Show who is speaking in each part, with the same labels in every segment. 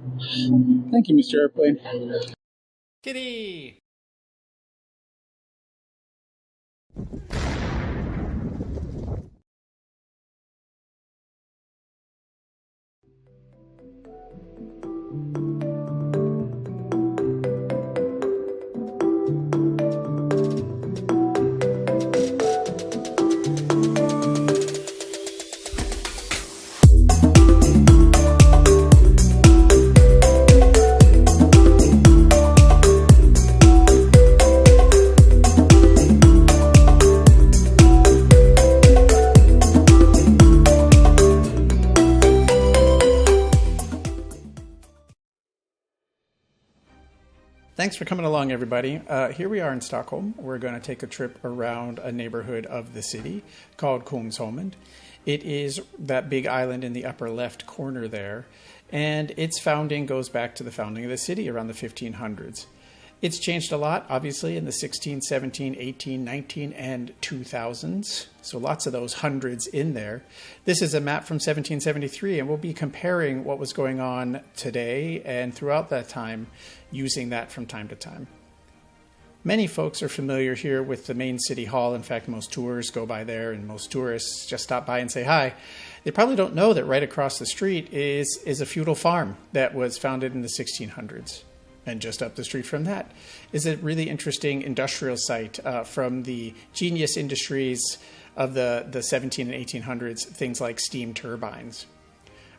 Speaker 1: Thank you, Mr. Airplane.
Speaker 2: Kitty! Thanks for coming along, everybody. Here we are in Stockholm. We're going to take a trip around a neighborhood of the city called Kungsholmen. It is that big island in the upper left corner there, and its founding goes back to the founding of the city around the 1500s. It's changed a lot, obviously, in the 16, 17, 18, 19, and 2000s. So lots of those hundreds in there. This is a map from 1773, and we'll be comparing what was going on today and throughout that time, using that from time to time. Many folks are familiar here with the main city hall. In fact, most tours go by there, and most tourists just stop by and say hi. They probably don't know that right across the street is a feudal farm that was founded in the 1600s. And just up the street from that is a really interesting industrial site from the genius industries of the 17 and 1800s, things like steam turbines.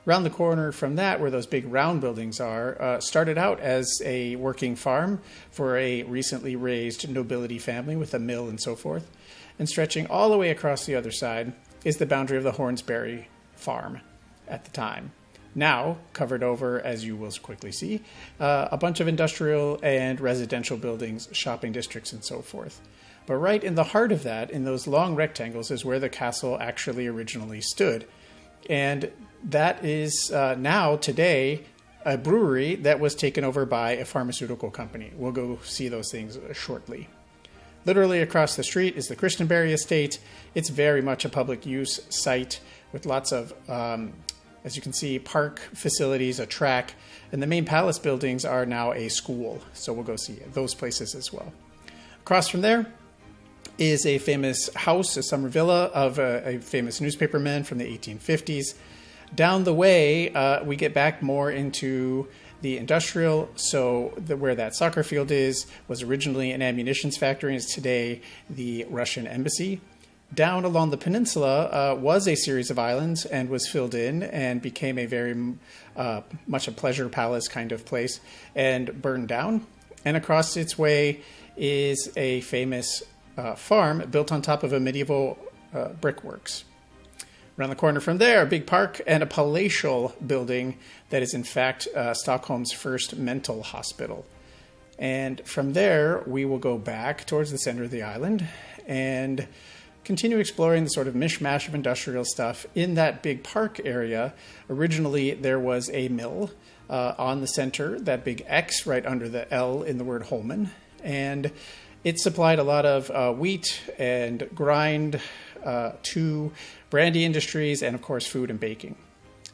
Speaker 2: Around the corner from that, where those big round buildings are, started out as a working farm for a recently raised nobility family with a mill and so forth. And stretching all the way across the other side is the boundary of the Hornsberg farm at the time. Now covered over, as you will quickly see, a bunch of industrial and residential buildings, shopping districts, and so forth. But right in the heart of that, in those long rectangles, is where the castle actually originally stood. And that is now, today, a brewery that was taken over by a pharmaceutical company. We'll go see those things shortly. Literally across the street is the Kristineberg estate. It's very much a public use site with lots of as you can see, park facilities, a track, and the main palace buildings are now a school. So we'll go see those places as well. Across from there is a famous house, a summer villa of a famous newspaperman from the 1850s. Down the way, we get back more into the industrial. So where that soccer field was originally an ammunitions factory and is today the Russian embassy. Down along the peninsula was a series of islands and was filled in and became a very much a pleasure palace kind of place and burned down. And across its way is a famous farm built on top of a medieval brickworks. Around the corner from there, a big park and a palatial building that is in fact Stockholm's first mental hospital. And from there, we will go back towards the center of the island and continue exploring the sort of mishmash of industrial stuff in that big park area. Originally, there was a mill on the center, that big X right under the L in the word Holmen, and it supplied a lot of wheat and grind to brandy industries and, of course, food and baking.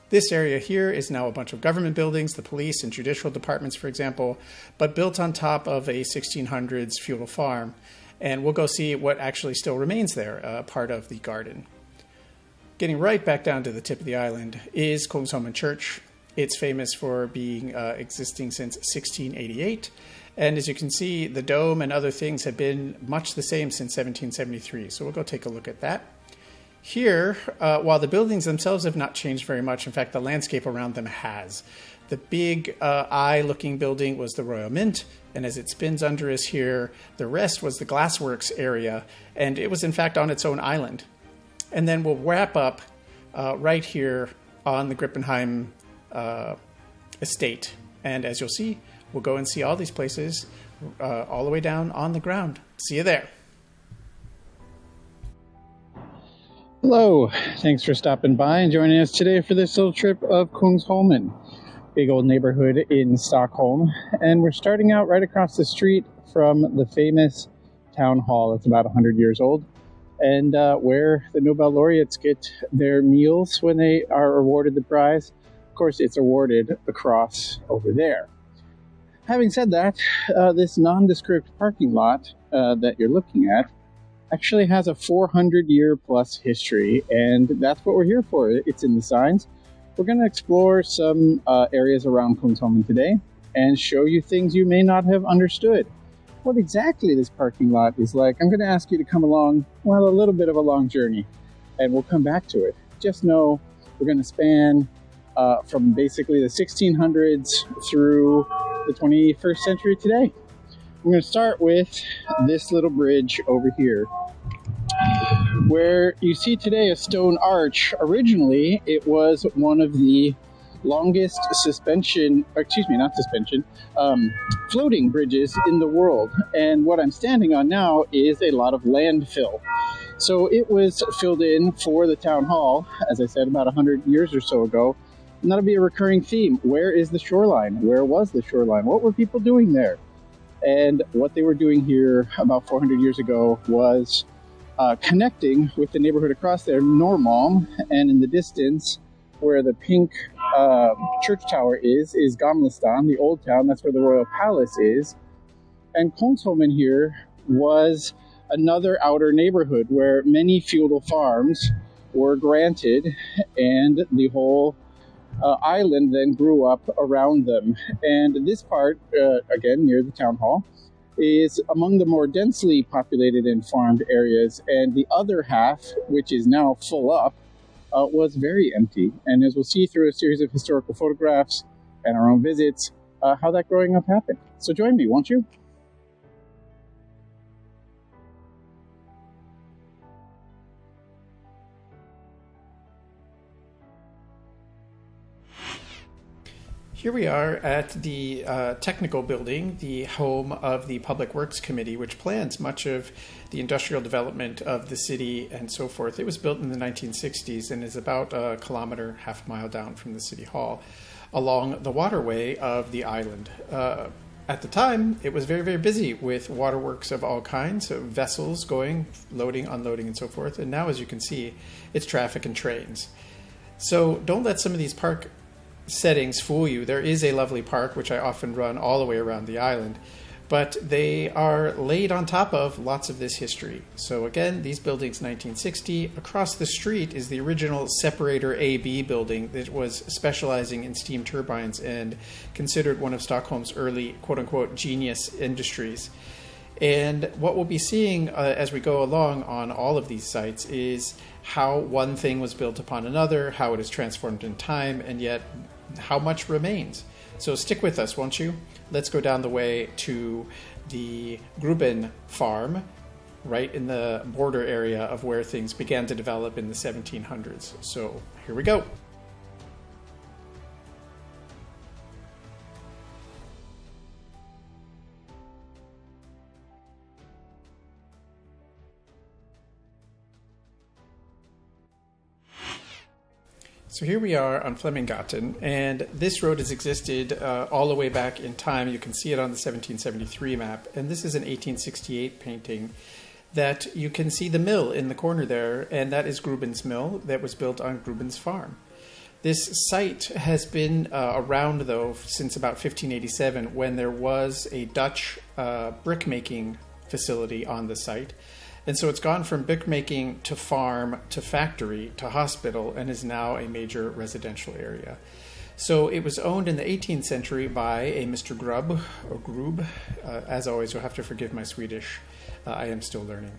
Speaker 2: This area here is now a bunch of government buildings, the police and judicial departments, for example, but built on top of a 1600s feudal farm. And we'll go see what actually still remains there, part of the garden. Getting right back down to the tip of the island is Kungsholmen Church. It's famous for being existing since 1688. And as you can see, the dome and other things have been much the same since 1773. So we'll go take a look at that. Here, while the buildings themselves have not changed very much, in fact, the landscape around them has. The big eye-looking building was the Royal Mint, and as it spins under us here, the rest was the Glassworks area, and it was in fact on its own island. And then we'll wrap up right here on the Grubbensparken estate. And as you'll see, we'll go and see all these places all the way down on the ground. See you there.
Speaker 1: Hello, thanks for stopping by and joining us today for this little trip of Kungsholmen. Big old neighborhood in Stockholm, and we're starting out right across the street from the famous town hall. It's about 100 years old, and where the Nobel laureates get their meals when they are awarded the prize, course, it's awarded across over there. Having said that, this nondescript parking lot that you're looking at actually has a 400-year plus history, and that's what we're here for. It's in the signs. We're going to explore some areas around Kungsholmen today and show you things you may not have understood. What exactly this parking lot is like, I'm going to ask you to come along, well, a little bit of a long journey, and we'll come back to it. Just know we're going to span from basically the 1600s through the 21st century today. We're going to start with this little bridge over here, where you see today a stone arch. Originally, it was one of the longest floating bridges in the world. And what I'm standing on now is a lot of landfill. So it was filled in for the town hall, as I said, about 100 years or so ago. And that'll be a recurring theme. Where is the shoreline? Where was the shoreline? What were people doing there? And what they were doing here about 400 years ago was connecting with the neighborhood across there, Norrmalm, and in the distance, where the pink church tower is Gamlestan, the old town. That's where the royal palace is. And Kungsholmen here was another outer neighborhood where many feudal farms were granted, and the whole island then grew up around them. And this part, again, near the town hall, is among the more densely populated and farmed areas, and the other half, which is now full up, was very empty. And as we'll see through a series of historical photographs and our own visits, how that growing up happened. So join me, won't you?
Speaker 2: Here we are at the technical building, the home of the Public Works Committee, which plans much of the industrial development of the city and so forth. It was built in the 1960s and is about a kilometer, half a mile down from the city hall, along the waterway of the island. At the time, it was very, very busy with waterworks of all kinds, so vessels going, loading, unloading, and so forth. And now, as you can see, it's traffic and trains. So don't let some of these park settings fool you. There is a lovely park, which I often run all the way around the island, but they are laid on top of lots of this history. So again, these buildings, 1960. Across the street is the original Separator AB building that was specializing in steam turbines and considered one of Stockholm's early quote-unquote genius industries. And what we'll be seeing as we go along on all of these sites is how one thing was built upon another, how it is transformed in time, and yet how much remains. So stick with us, won't you? Let's go down the way to the Grubben farm, right in the border area of where things began to develop in the 1700s. So here we go. So here we are on Fleminggaten, and this road has existed all the way back in time. You can see it on the 1773 map, and this is an 1868 painting that you can see the mill in the corner there, and that is Grubben's mill that was built on Grubben's farm. This site has been around, though, since about 1587, when there was a Dutch brick-making facility on the site. And so it's gone from brickmaking to farm to factory to hospital and is now a major residential area. So it was owned in the 18th century by a Mr. Grubb, or Grub. As always, you'll have to forgive my Swedish. I am still learning.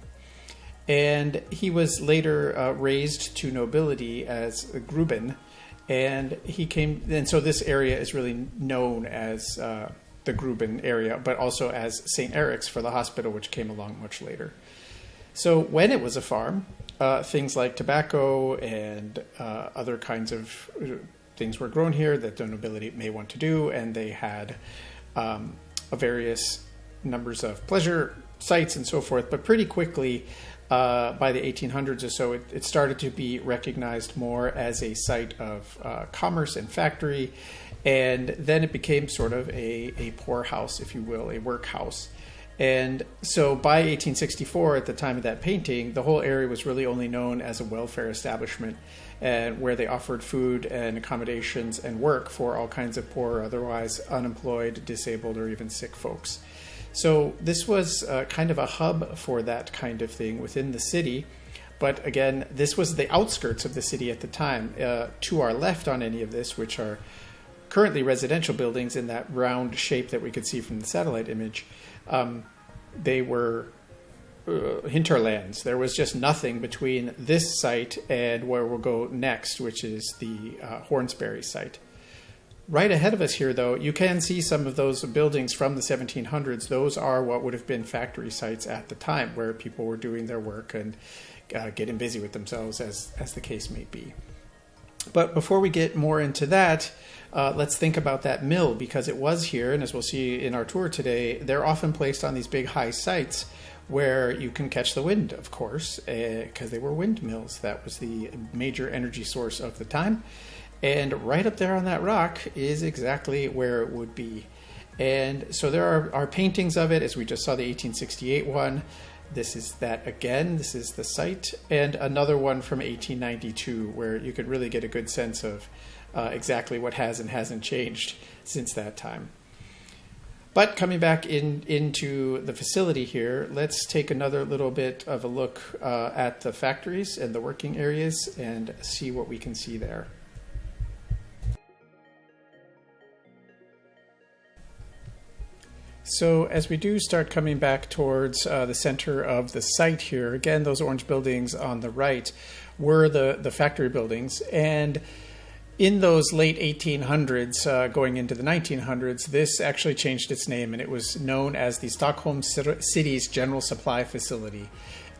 Speaker 2: And he was later raised to nobility as Grubben. And so this area is really known as the Grubben area, but also as St. Eric's for the hospital, which came along much later. So when it was a farm, things like tobacco and other kinds of things were grown here that the nobility may want to do, and they had various numbers of pleasure sites and so forth. But pretty quickly, by the 1800s or so, it started to be recognized more as a site of commerce and factory, and then it became sort of a poorhouse, if you will, a workhouse. And so by 1864, at the time of that painting, the whole area was really only known as a welfare establishment, and where they offered food and accommodations and work for all kinds of poor or otherwise unemployed, disabled, or even sick folks. So this was kind of a hub for that kind of thing within the city. But again, this was the outskirts of the city at the time. To our left on any of this, which are currently residential buildings in that round shape that we could see from the satellite image, they were hinterlands. There was just nothing between this site and where we'll go next, which is the Hornsberg site. Right ahead of us here, though, you can see some of those buildings from the 1700s. Those are what would have been factory sites at the time, where people were doing their work and getting busy with themselves, as the case may be. But before we get more into that, let's think about that mill, because it was here, and as we'll see in our tour today, they're often placed on these big high sites where you can catch the wind, of course, because they were windmills. That was the major energy source of the time. And right up there on that rock is exactly where it would be. And so there are paintings of it, as we just saw the 1868 one. This is that again, this is the site, and another one from 1892, where you could really get a good sense of exactly what has and hasn't changed since that time. But coming back into the facility here, let's take another little bit of a look at the factories and the working areas and see what we can see there. So as we do start coming back towards the center of the site here, again, those orange buildings on the right were the factory buildings. And in those late 1800s, going into the 1900s, this actually changed its name, and it was known as the Stockholm City's General Supply Facility,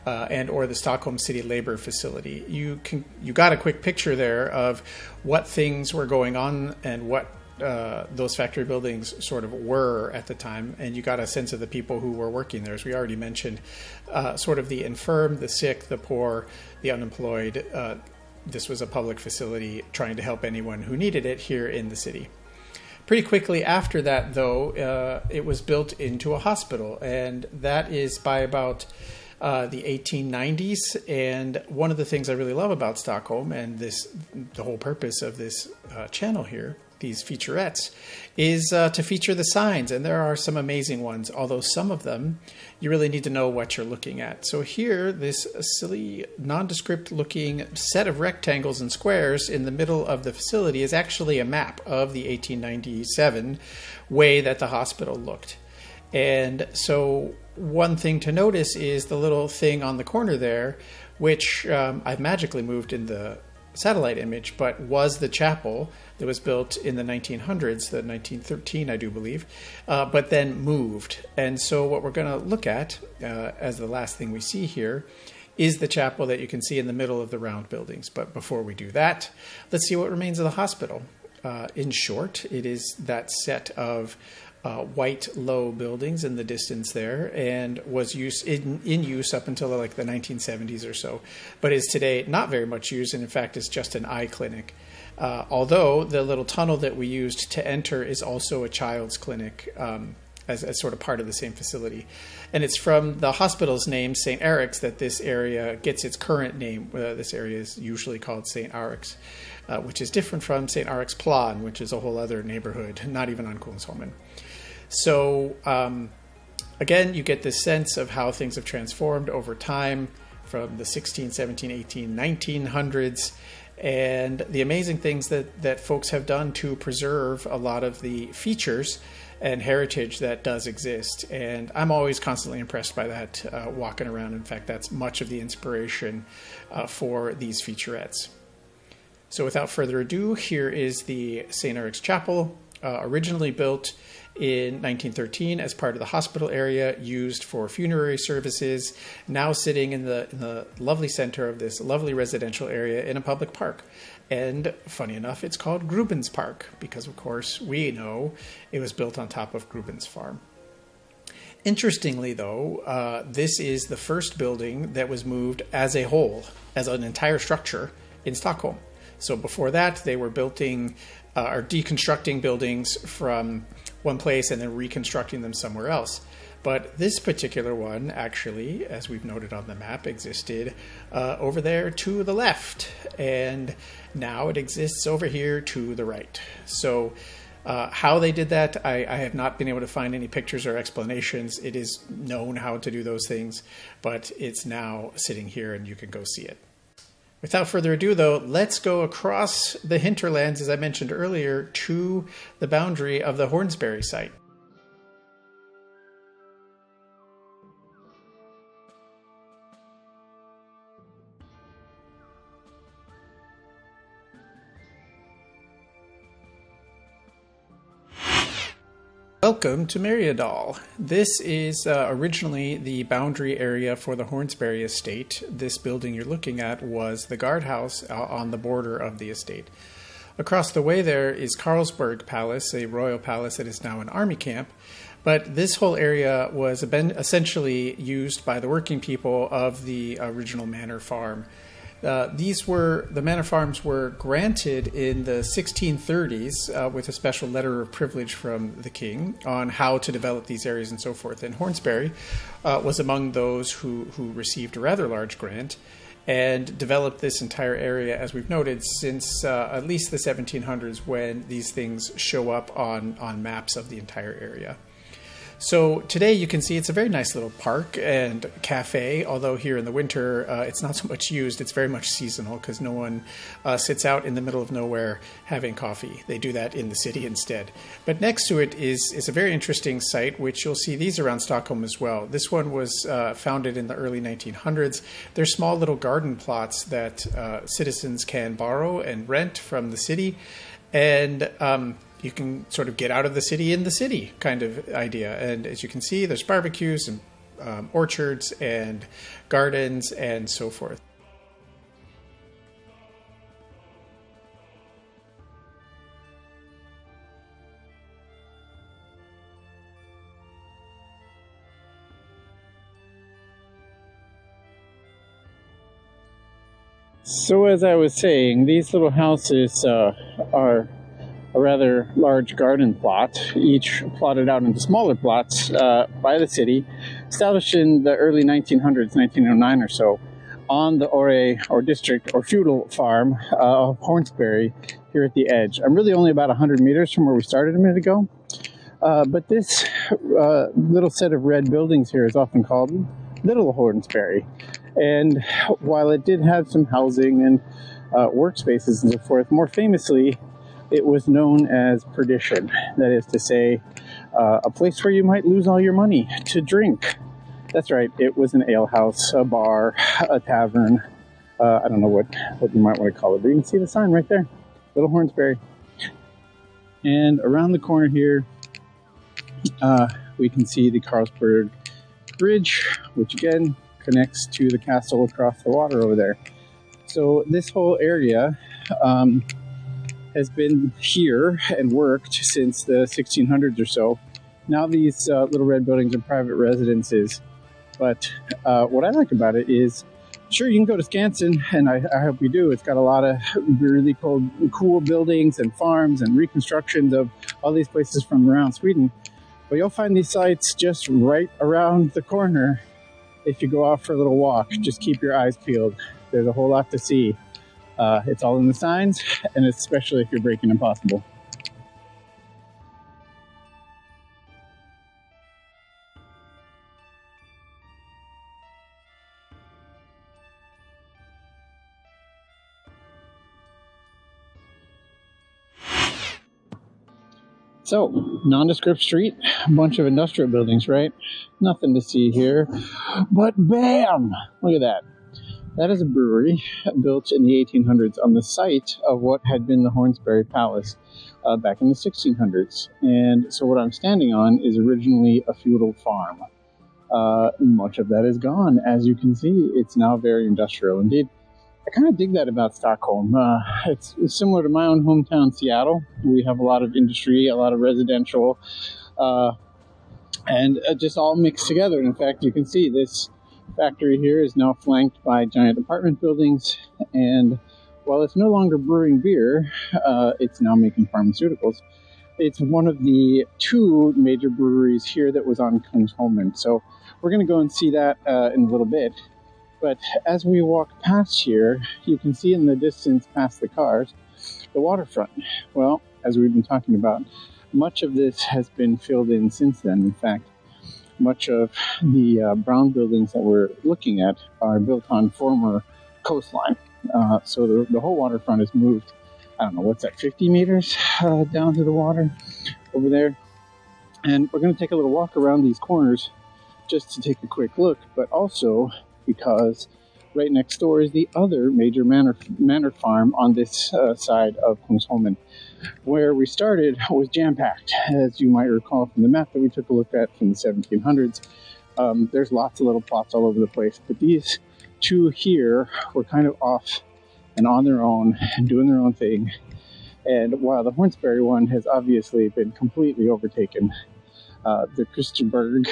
Speaker 2: and or the Stockholm City Labor Facility. You got a quick picture there of what things were going on and what those factory buildings sort of were at the time, and you got a sense of the people who were working there. As we already mentioned, sort of the infirm, the sick, the poor, the unemployed. This was a public facility trying to help anyone who needed it here in the city. Pretty quickly after that, though, it was built into a hospital, and that is by about the 1890s. And one of the things I really love about Stockholm, and the whole purpose of this channel here, these featurettes, is to feature the signs, and there are some amazing ones, although some of them you really need to know what you're looking at. So here, this silly nondescript looking set of rectangles and squares in the middle of the facility is actually a map of the 1897 way that the hospital looked. And so one thing to notice is the little thing on the corner there, which I've magically moved in the satellite image, but was the chapel that was built in the 1900s, the 1913, I do believe, but then moved. And so what we're going to look at as the last thing we see here is the chapel that you can see in the middle of the round buildings. But before we do that, let's see what remains of the hospital. In short, it is that set of white low buildings in the distance there, and was in use up until like the 1970s or so, but is today not very much used, and in fact is just an eye clinic. Although the little tunnel that we used to enter is also a child's clinic, as sort of part of the same facility. And it's from the hospital's name, St. Eric's, that this area gets its current name. This area is usually called St. Eric's, which is different from St. Eric's Plan, which is a whole other neighborhood, not even on Kungsholmen. So again, you get this sense of how things have transformed over time from the 16, 17, 18, 1900s, and the amazing things that folks have done to preserve a lot of the features and heritage that does exist. And I'm always constantly impressed by that walking around. In fact, that's much of the inspiration for these featurettes. So without further ado, here is the St. Eric's Chapel, originally built in 1913 as part of the hospital area, used for funerary services, now sitting in the lovely center of this lovely residential area in a public park. And funny enough, it's called Grubbensparken because, of course, we know it was built on top of Grubbens farm. Interestingly, though, this is the first building that was moved as a whole, as an entire structure in Stockholm. So before that, they were building or deconstructing buildings from one place and then reconstructing them somewhere else. But this particular one, actually, as we've noted on the map, existed over there to the left, and now it exists over here to the right. So how they did that, I have not been able to find any pictures or explanations. It is known how to do those things, but it's now sitting here and you can go see it. Without further ado, though, let's go across the hinterlands, as I mentioned earlier, to the boundary of the Hornsberg site. Welcome to Mariadal. This is originally the boundary area for the Hornsberg estate. This building you're looking at was the guardhouse on the border of the estate. Across the way there is Karlsberg Palace, a royal palace that is now an army camp. But this whole area was essentially used by the working people of the original manor farm. The manor farms were granted in the 1630s with a special letter of privilege from the king on how to develop these areas and so forth. And Hornsberg was among those who received a rather large grant and developed this entire area, as we've noted, since at least the 1700s, when these things show up on maps of the entire area. So today you can see it's a very nice little park and cafe, although here in the winter it's not so much used. It's very much seasonal because no one sits out in the middle of nowhere having coffee. They do that in the city instead. But next to it is a very interesting site, which you'll see these around Stockholm as well. This one was founded in the early 1900s. They're small little garden plots that citizens can borrow and rent from the city. And you can sort of get out of the city in the city kind of idea. And as you can see, there's barbecues and orchards and gardens and so forth.
Speaker 1: So as I was saying, these little houses are a rather large garden plot, each plotted out into smaller plots by the city, established in the early 1900s, 1909 or so, on the Ore, or district, or feudal farm of Hornsberg here at the edge. I'm really only about 100 meters from where we started a minute ago, but this little set of red buildings here is often called Little Hornsberg. And while it did have some housing and workspaces and so forth, more famously, it was known as perdition. That is to say, a place where you might lose all your money to drink. That's right, it was an alehouse, a bar, a tavern. I don't know what you might want to call it, but you can see the sign right there, Little Hornsberg. And around the corner here, we can see the Karlsberg Bridge, which again connects to the castle across the water over there. So this whole area has been here and worked since the 1600s or so. Now these little red buildings are private residences, but what I like about it is, sure, you can go to Skansen, and I hope you do. It's got a lot of really cool buildings and farms and reconstructions of all these places from around Sweden, but you'll find these sites just right around the corner if you go out for a little walk. Just keep your eyes peeled. There's a whole lot to see. It's all in the signs, and especially if you're breaking Impossible. So, nondescript street, a bunch of industrial buildings, right? Nothing to see here, but bam! Look at that. That is a brewery built in the 1800s on the site of what had been the Hornsberg Palace back in the 1600s. And so what I'm standing on is originally a feudal farm. Much of that is gone. As you can see, it's now very industrial. Indeed, I kind of dig that about Stockholm. It's similar to my own hometown, Seattle. We have a lot of industry, a lot of residential, and just all mixed together. And in fact, you can see this factory here is now flanked by giant apartment buildings, and while it's no longer brewing beer, it's now making pharmaceuticals. it's one of the two major breweries here that was on Kungsholmen. So we're going to go and see that in a little bit. But as we walk past here, you can see in the distance past the cars, the waterfront. Well, as we've been talking about, much of this has been filled in since then. In fact, much of the brown buildings that we're looking at are built on former coastline. So the whole waterfront has moved, I don't know, what's that, 50 meters down to the water over there. And we're going to take a little walk around these corners just to take a quick look, but also because right next door is the other major manor farm on this side of Kungsholmen. Where we started was jam-packed, as you might recall from the map that we took a look at from the 1700s. There's lots of little plots all over the place, but these two here were kind of off and on their own and doing their own thing. And while the Hornsberg one has obviously been completely overtaken, the Kristineberg,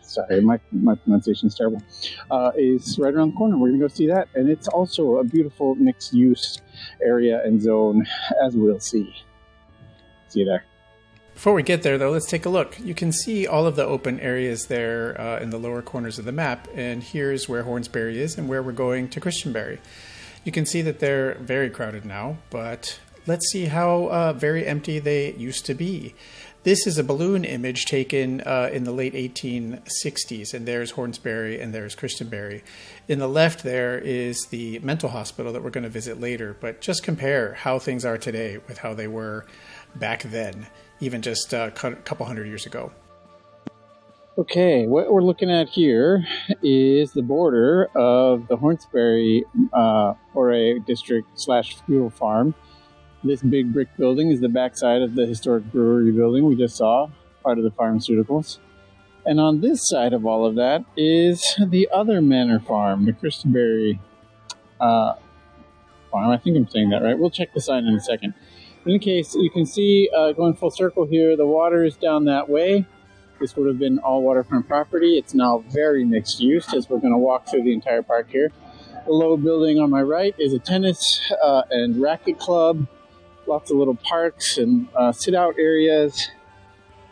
Speaker 1: sorry, my pronunciation is terrible, is right around the corner. We're going to go see that. And it's also a beautiful mixed-use area and zone, as we'll see. See you there.
Speaker 2: Before we get there, though, let's take a look. You can see all of the open areas there in the lower corners of the map. And here's where Hornsberg is and where we're going to Kristineberg. You can see that they're very crowded now, but let's see how very empty they used to be. This is a balloon image taken in the late 1860s, and there's Hornsberg and there's Kristineberg. In the left there is the mental hospital that we're going to visit later, but just compare how things are today with how they were back then, even just a couple hundred years ago.
Speaker 1: Okay, what we're looking at here is the border of the Hornsberg Ore district / fuel farm. This big brick building is the backside of the historic brewery building we just saw, part of the pharmaceuticals. And on this side of all of that is the other manor farm, the Kristineberg farm. I think I'm saying that right. We'll check the sign in a second. In any case, you can see going full circle here, the water is down that way. This would have been all waterfront property. It's now very mixed use as we're going to walk through the entire park here. The low building on my right is a tennis and racket club. Lots of little parks and sit-out areas.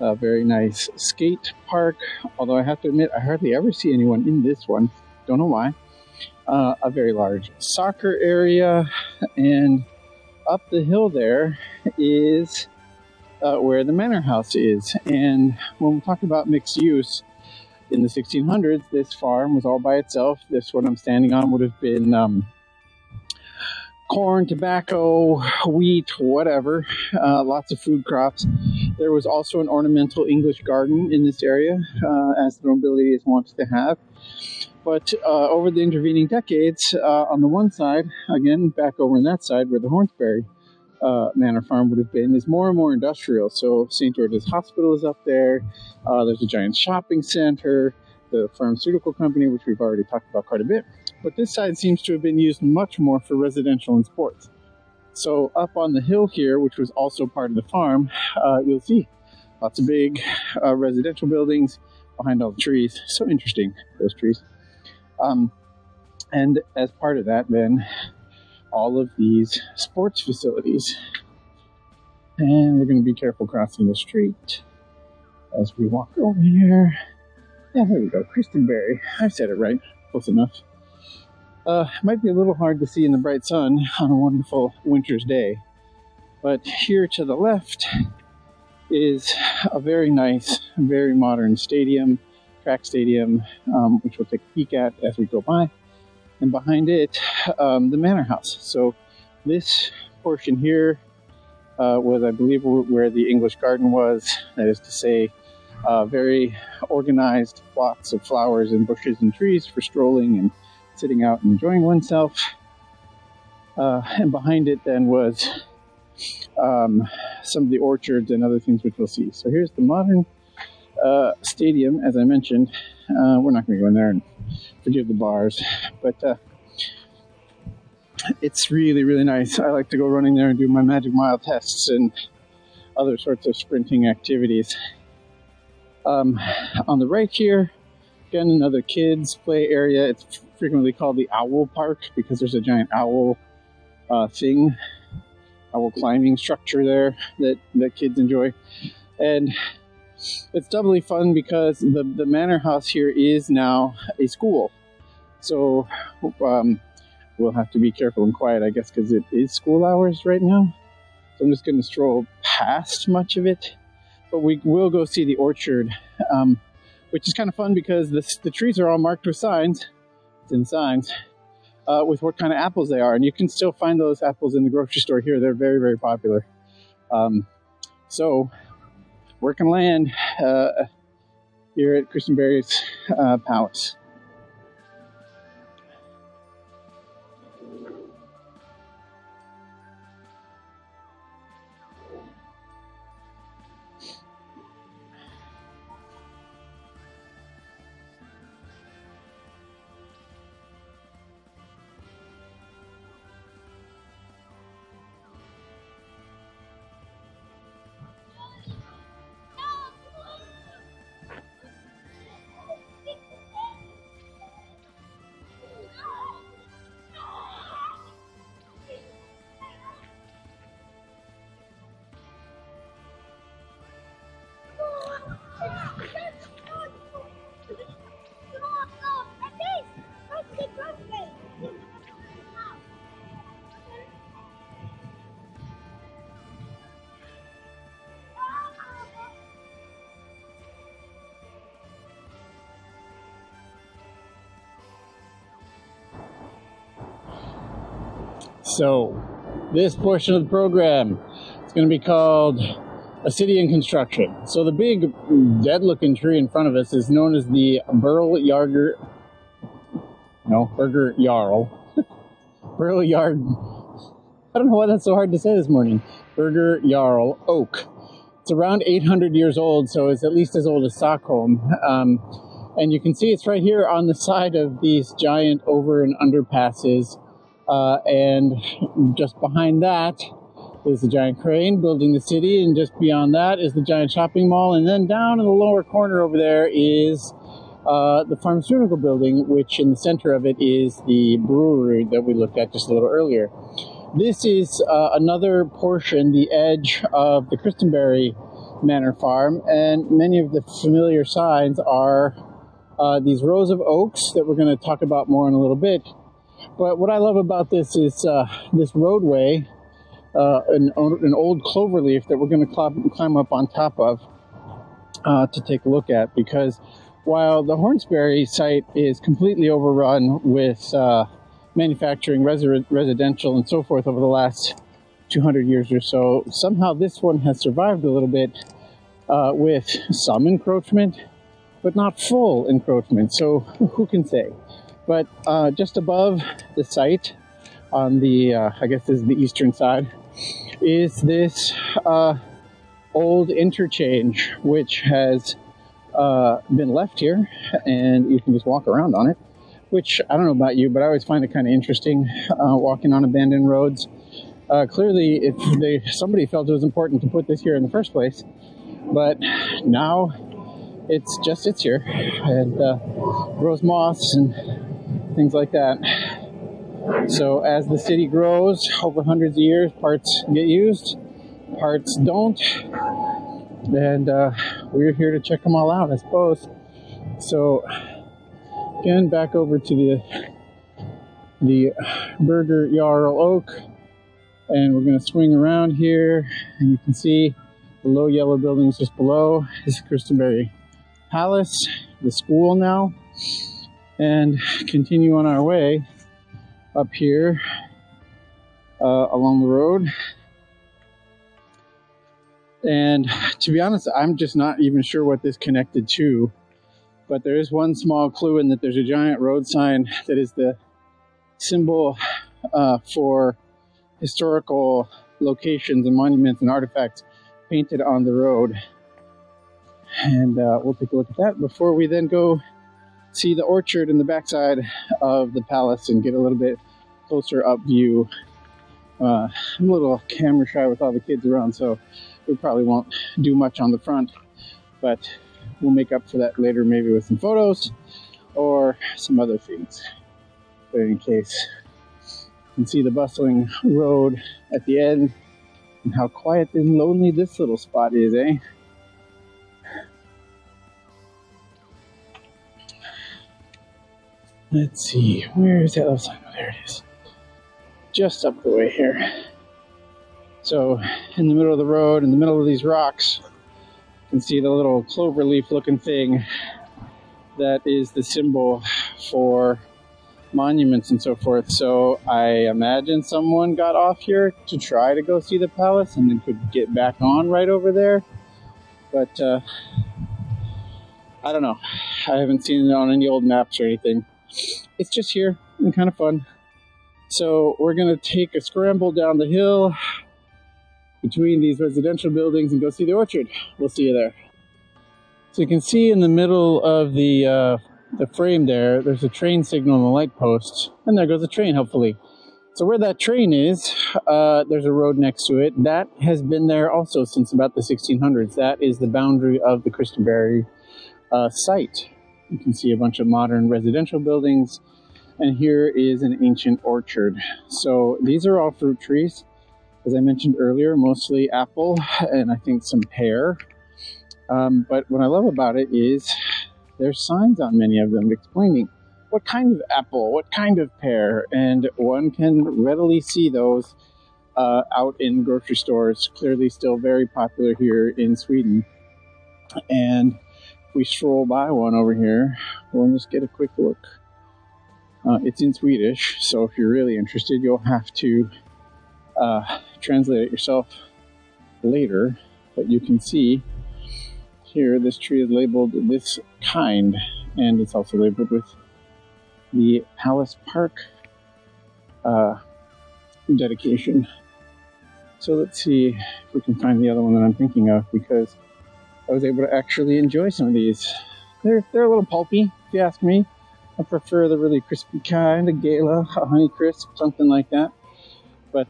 Speaker 1: A very nice skate park. Although I have to admit, I hardly ever see anyone in this one. Don't know why. A very large soccer area. And up the hill there is where the manor house is. And when we talk about mixed use, in the 1600s, this farm was all by itself. This one I'm standing on would have been corn, tobacco, wheat, whatever, lots of food crops. There was also an ornamental English garden in this area, as the nobility is wanted to have. But over the intervening decades, on the one side, again, back over on that side where the Hornsberg manor farm would have been, is more and more industrial. So St. George's Hospital is up there. There's a giant shopping center, the pharmaceutical company, which we've already talked about quite a bit. But this side seems to have been used much more for residential and sports. So up on the hill here, which was also part of the farm, you'll see lots of big residential buildings behind all the trees. So interesting, those trees. And as part of that, then, all of these sports facilities. And we're going to be careful crossing the street as we walk over here. Yeah, there we go, Kristineberg. I said it right, close enough. Might be a little hard to see in the bright sun on a wonderful winter's day. But here to the left is a very nice, very modern stadium, track stadium, which we'll take a peek at as we go by. And behind it, the manor house. So this portion here was, I believe, where the English garden was. That is to say, very organized plots of flowers and bushes and trees for strolling and sitting out and enjoying oneself. And behind it then was some of the orchards and other things which we'll see. So here's the modern stadium, as I mentioned. We're not going to go in there and forgive the bars, but it's really, really nice. I like to go running there and do my Magic Mile tests and other sorts of sprinting activities. On the right here, again, another kids play area. It's frequently called the Owl Park because there's a giant owl thing our climbing structure there that kids enjoy. And it's doubly fun because the manor house here is now a school. So we'll have to be careful and quiet, I guess, because it is school hours right now. So I'm just going to stroll past much of it. But we will go see the orchard, which is kind of fun because the trees are all marked with signs. It's in signs. With what kind of apples they are. And you can still find those apples in the grocery store here. They're very, very popular. So where can land here at Kristineberg's palace? So, this portion of the program is going to be called A City in Construction. So the big dead-looking tree in front of us is known as the Burl Jarl. Burl Jarl. I don't know why that's so hard to say this morning. Burger Jarl Oak. It's around 800 years old, so it's at least as old as Stockholm. And you can see it's right here on the side of these giant over and underpasses. And just behind that is the giant crane building the city, and just beyond that is the giant shopping mall, and then down in the lower corner over there is the pharmaceutical building, which in the center of it is the brewery that we looked at just a little earlier. This is another portion, the edge of the Kristineberg Manor Farm, and many of the familiar signs are these rows of oaks that we're going to talk about more in a little bit. But what I love about this is this roadway, an old clover leaf that we're going to climb up on top of to take a look at, because while the Hornsberg site is completely overrun with manufacturing, residential, and so forth over the last 200 years or so, somehow this one has survived a little bit with some encroachment, but not full encroachment. So who can say? But just above the site, on the, I guess this is the eastern side, is this old interchange, which has been left here, and you can just walk around on it, which, I don't know about you, but I always find it kind of interesting, walking on abandoned roads. Clearly, if somebody felt it was important to put this here in the first place, but now it just sits here, and grows moss and things like that. So as the city grows over hundreds of years, parts get used, parts don't, and we're here to check them all out, I suppose. So again, back over to the Burger Jarl Oak, and we're going to swing around here, and you can see the low yellow buildings just below is Kristineberg Palace, the school now, and continue on our way up here along the road. And to be honest, I'm just not even sure what this connected to, but there is one small clue in that there's a giant road sign that is the symbol for historical locations and monuments and artifacts painted on the road. And we'll take a look at that before we then go see the orchard in the backside of the palace and get a little bit closer up view. I'm a little camera shy with all the kids around, so we probably won't do much on the front, but we'll make up for that later, maybe with some photos or some other things. But in case, you can see the bustling road at the end And how quiet and lonely this little spot is, eh? Let's see, where is that little sign? Oh, there it is. Just up the way here. So, in the middle of the road, in the middle of these rocks, you can see the little clover leaf looking thing that is the symbol for monuments and so forth. So I imagine someone got off here to try to go see the palace and then could get back on right over there. But I don't know. I haven't seen it on any old maps or anything. It's just here and kind of fun. So we're going to take a scramble down the hill between these residential buildings and go see the orchard. We'll see you there. So you can see in the middle of the frame there's a train signal on the light post, and there goes a train, hopefully. So where that train is, there's a road next to it. That has been there also since about the 1600s. That is the boundary of the Kristineberg site. You can see a bunch of modern residential buildings, and here is an ancient orchard. So these are all fruit trees. As I mentioned earlier, mostly apple and I think some pear. But what I love about it is there's signs on many of them explaining what kind of apple, what kind of pear, and one can readily see those out in grocery stores, clearly still very popular here in Sweden. And if we stroll by one over here, we'll just get a quick look. It's in Swedish, so if you're really interested, you'll have to translate it yourself later. But you can see here, this tree is labeled this kind, and it's also labeled with the Palace Park dedication. So let's see if we can find the other one that I'm thinking of, because I was able to actually enjoy some of these. They're a little pulpy, if you ask me. I prefer the really crispy kind, a gala, a honey crisp, something like that. But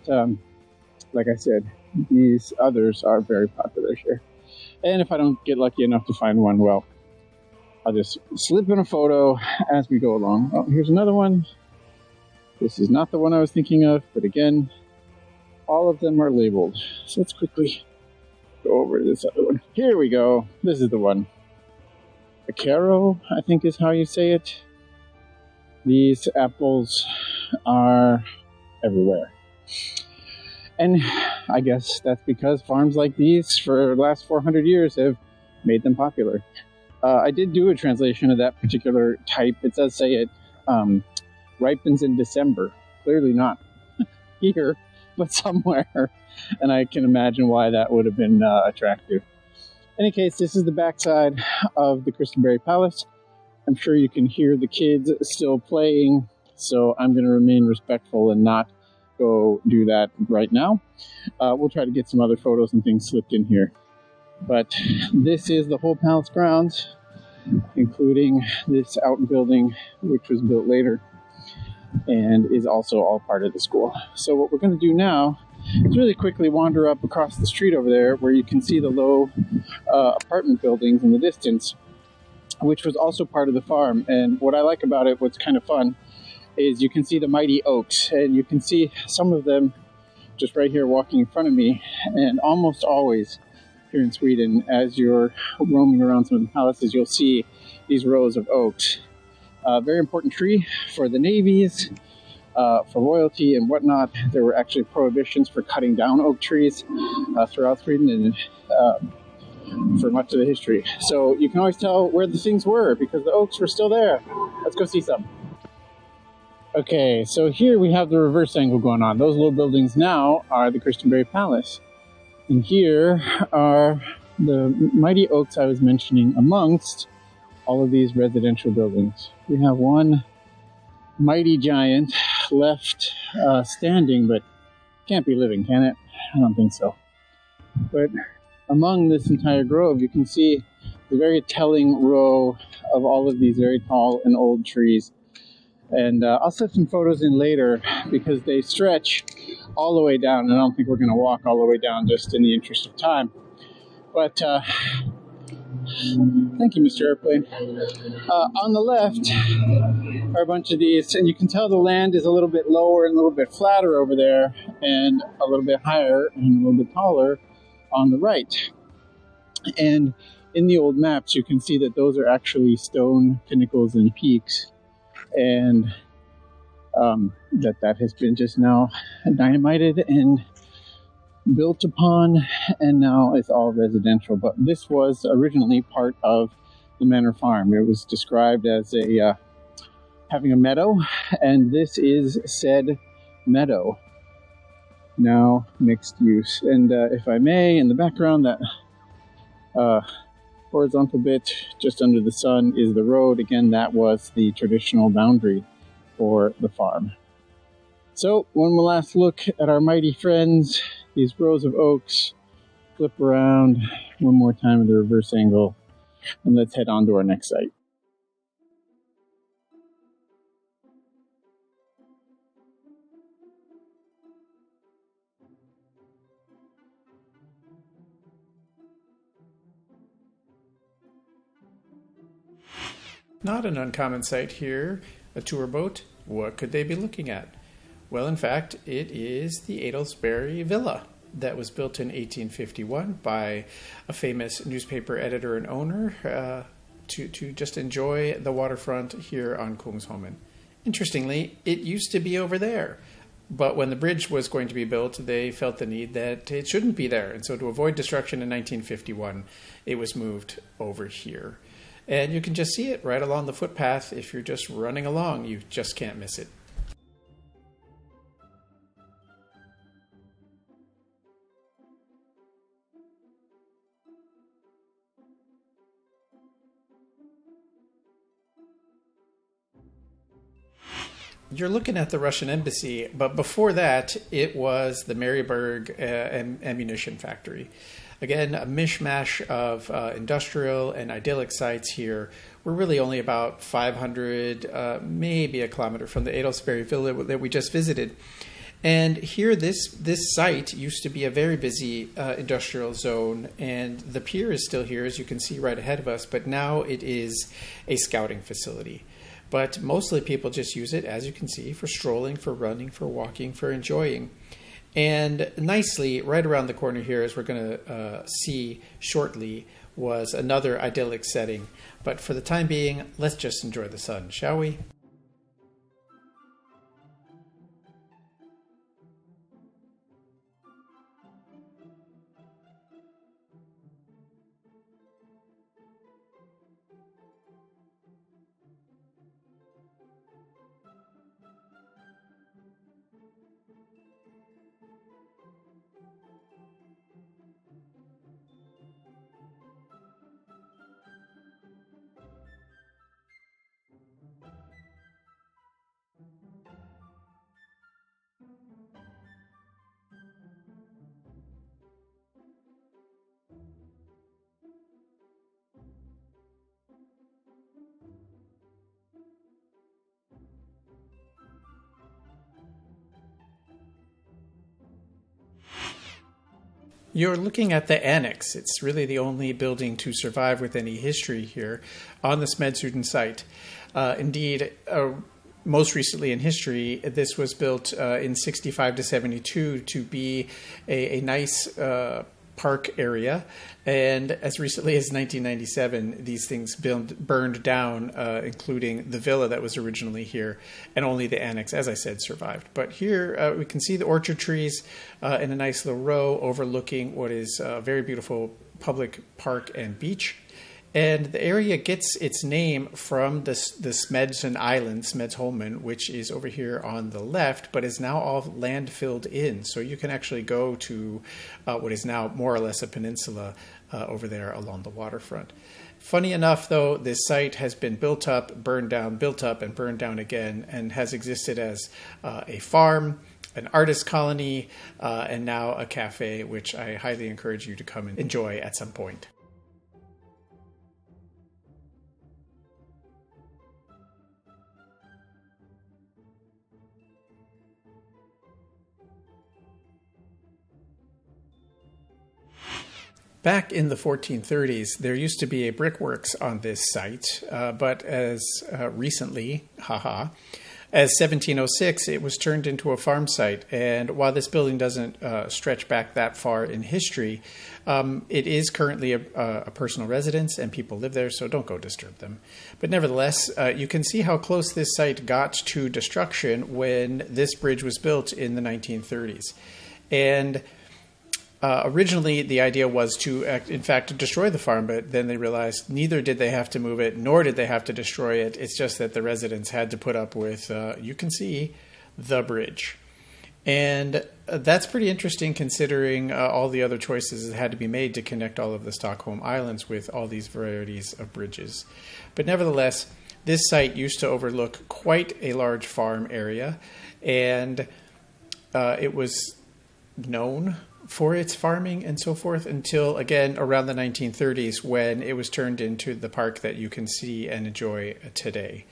Speaker 1: like I said, these others are very popular here. And if I don't get lucky enough to find one, well, I'll just slip in a photo as we go along. Oh, here's another one. This is not the one I was thinking of, but again, all of them are labeled. So let's quickly go over to this other one. Here we go. This is the one. A caro, I think is how you say it. These apples are everywhere. And I guess that's because farms like these for the last 400 years have made them popular. I did do a translation of that particular type. It does say it ripens in December. Clearly not here, but somewhere. And I can imagine why that would have been attractive. In any case, this is the backside of the Kristineberg Palace. I'm sure you can hear the kids still playing, so I'm going to remain respectful and not go do that right now. We'll try to get some other photos and things slipped in here. But this is the whole palace grounds, including this outbuilding, which was built later and is also all part of the school. So what we're going to do now is really quickly wander up across the street over there, where you can see the low apartment buildings in the distance, which was also part of the farm. And what I like about it, what's kind of fun, is you can see the mighty oaks, and you can see some of them just right here walking in front of me. And almost always here in Sweden, as you're roaming around some of the palaces, you'll see these rows of oaks. A very important tree for the navies, for royalty and whatnot. There were actually prohibitions for cutting down oak trees throughout Sweden and for much of the history. So you can always tell where the things were because the oaks were still there. Let's go see some. Okay, so here we have the reverse angle going on. Those little buildings now are the Kristineberg Palace. And here are the mighty oaks I was mentioning amongst all of these residential buildings. We have one mighty giant left standing, but can't be living, can it? I don't think so. But among this entire grove, you can see the very telling row of all of these very tall and old trees. And I'll set some photos in later because they stretch all the way down, and I don't think we're going to walk all the way down just in the interest of time. But thank you, Mr. Airplane. On the left, are a bunch of these, and you can tell the land is a little bit lower and a little bit flatter over there, and a little bit higher and a little bit taller on the right. And in the old maps, you can see that those are actually stone pinnacles and peaks, and that has been just now dynamited and built upon, and now it's all residential. But this was originally part of the manor farm. It was described as having a meadow, and this is said meadow, now mixed use. And if I may, in the background, that horizontal bit just under the sun is the road. Again, that was the traditional boundary for the farm. So one last look at our mighty friends, these rows of oaks. Flip around one more time at the reverse angle, and let's head on to our next site.
Speaker 2: Not an uncommon sight here, a tour boat. What could they be looking at? Well, in fact, it is the Adolfsberg Villa that was built in 1851 by a famous newspaper editor and owner to just enjoy the waterfront here on Kungsholmen. Interestingly, it used to be over there, but when the bridge was going to be built, they felt the need that it shouldn't be there, and so to avoid destruction in 1951, it was moved over here. And you can just see it right along the footpath. If you're just running along, you just can't miss it. You're looking at the Russian embassy, but before that, it was the Maryburg ammunition factory. Again, a mishmash of industrial and idyllic sites here. We're really only about 500, maybe a kilometer from the Adolfsberg Villa that we just visited. And here, this site used to be a very busy industrial zone, and the pier is still here, as you can see right ahead of us, but now it is a scouting facility. But mostly people just use it, as you can see, for strolling, for running, for walking, for enjoying. And nicely, right around the corner here, as we're going to see shortly, was another idyllic setting. But for the time being, let's just enjoy the sun, shall we? You're looking at the annex. It's really the only building to survive with any history here on the Smedsudden site. Indeed, most recently in history, this was built in 65 to 72 to be a nice park area. And as recently as 1997, these things burned down, including the villa that was originally here, and only the annex, as I said, survived. But here we can see the orchard trees in a nice little row overlooking what is a very beautiful public park and beach. And the area gets its name from the Smedsudden Island, Smedsholmen, which is over here on the left, but is now all land filled in. So you can actually go to what is now more or less a peninsula over there along the waterfront. Funny enough, though, this site has been built up, burned down, built up, and burned down again, and has existed as a farm, an artist colony, and now a cafe, which I highly encourage you to come and enjoy at some point. Back in the 1430s, there used to be a brickworks on this site, but as recently, as 1706, it was turned into a farm site. And while this building doesn't stretch back that far in history, it is currently a personal residence and people live there, so don't go disturb them. But nevertheless, you can see how close this site got to destruction when this bridge was built in the 1930s. And originally, the idea was to, in fact, destroy the farm, but then they realized neither did they have to move it, nor did they have to destroy it. It's just that the residents had to put up with, you can see, the bridge. And that's pretty interesting considering all the other choices that had to be made to connect all of the Stockholm Islands with all these varieties of bridges. But nevertheless, this site used to overlook quite a large farm area, and it was known for its farming and so forth until, again, around the 1930s when it was turned into the park that you can see and enjoy today.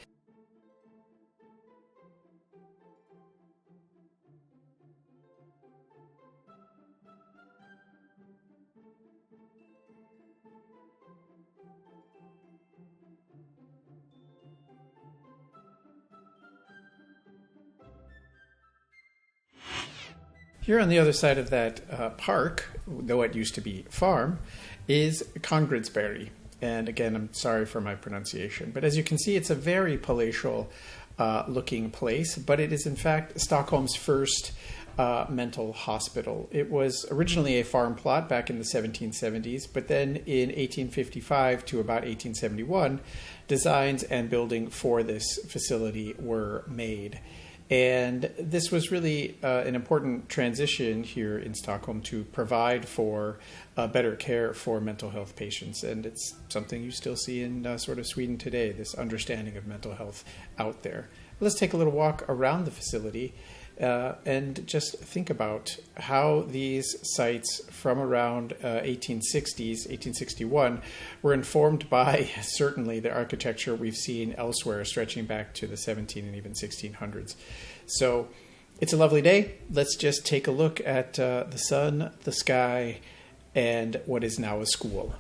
Speaker 2: Here on the other side of that park, though it used to be farm, is Kongradsberg. And again, I'm sorry for my pronunciation. But as you can see, it's a very palatial looking place, but it is in fact Stockholm's first mental hospital. It was originally a farm plot back in the 1770s, but then in 1855 to about 1871, designs and building for this facility were made. And this was really an important transition here in Stockholm to provide for better care for mental health patients. And it's something you still see in sort of Sweden today, this understanding of mental health out there. Let's take a little walk around the facility and just think about how these sites from around 1860s, 1861, were informed by certainly the architecture we've seen elsewhere stretching back to the 17 and even 1600s. So it's a lovely day. Let's just take a look at the sun, the sky, and what is now a school.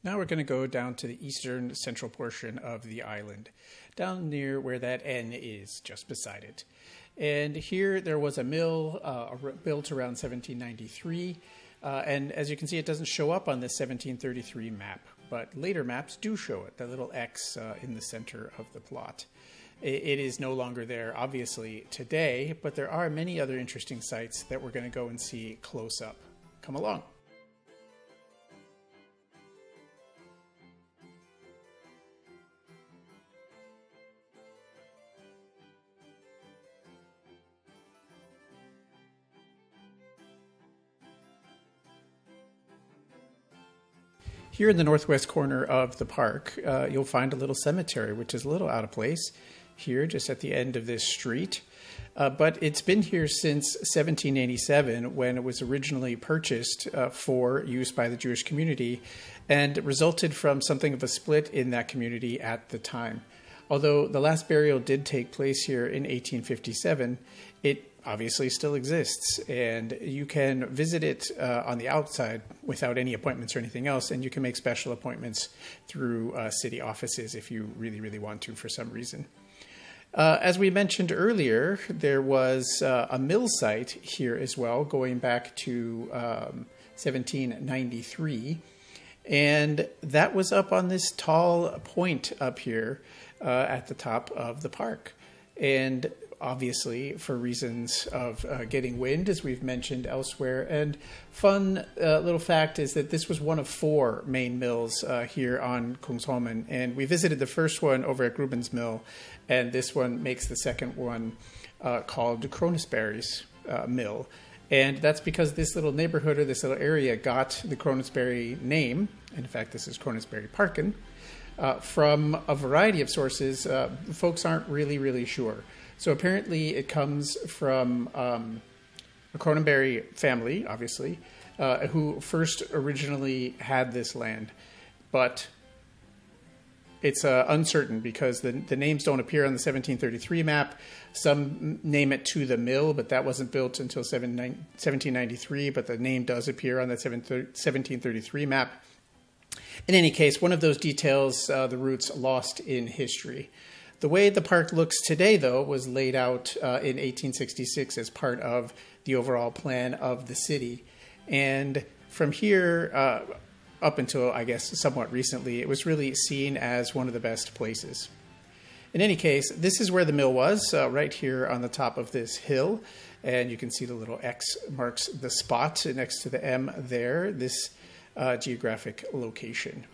Speaker 2: Now we're going to go down to the eastern central portion of the island, down near where that N is, just beside it. And here there was a mill built around 1793, and as you can see, it doesn't show up on this 1733 map, but later maps do show it, that little X in the center of the plot. It is no longer there, obviously, today, but there are many other interesting sites that we're going to go and see close up. Come along. Here in the northwest corner of the park, you'll find a little cemetery, which is a little out of place here, just at the end of this street. But it's been here since 1787, when it was originally purchased for use by the Jewish community, and resulted from something of a split in that community at the time. Although the last burial did take place here in 1857, it obviously still exists, and you can visit it on the outside without any appointments or anything else, and you can make special appointments through city offices if you really, really want to for some reason. As we mentioned earlier, there was a mill site here as well, going back to 1793, and that was up on this tall point up here at the top of the park. And obviously for reasons of getting wind, as we've mentioned elsewhere. And fun little fact is that this was one of 4 main mills here on Kungsholmen, and we visited the first one over at Grubbens mill, and this one makes the second one called Kronobergsparken's mill. And that's because this little neighborhood, or this little area, got the Kronobergsparken name. In fact, this is Kronobergsparken, from a variety of sources. Folks aren't really sure. So apparently it comes from a Kronoberg family, obviously, who first originally had this land. But it's uncertain because the names don't appear on the 1733 map. Some name it to the mill, but that wasn't built until 1793, but the name does appear on that 1733 map. In any case, one of those details, the roots lost in history. The way the park looks today, though, was laid out in 1866 as part of the overall plan of the city. And from here up until, I guess, somewhat recently, it was really seen as one of the best places. In any case, this is where the mill was, right here on the top of this hill. And you can see the little X marks the spot next to the M there, this geographic location.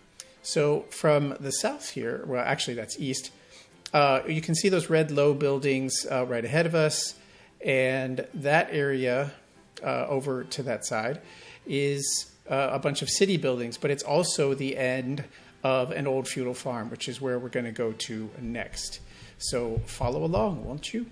Speaker 2: So from the south here, well, actually that's east, you can see those red low buildings right ahead of us, and that area over to that side is a bunch of city buildings, but it's also the end of an old feudal farm, which is where we're going to go to next. So follow along, won't you?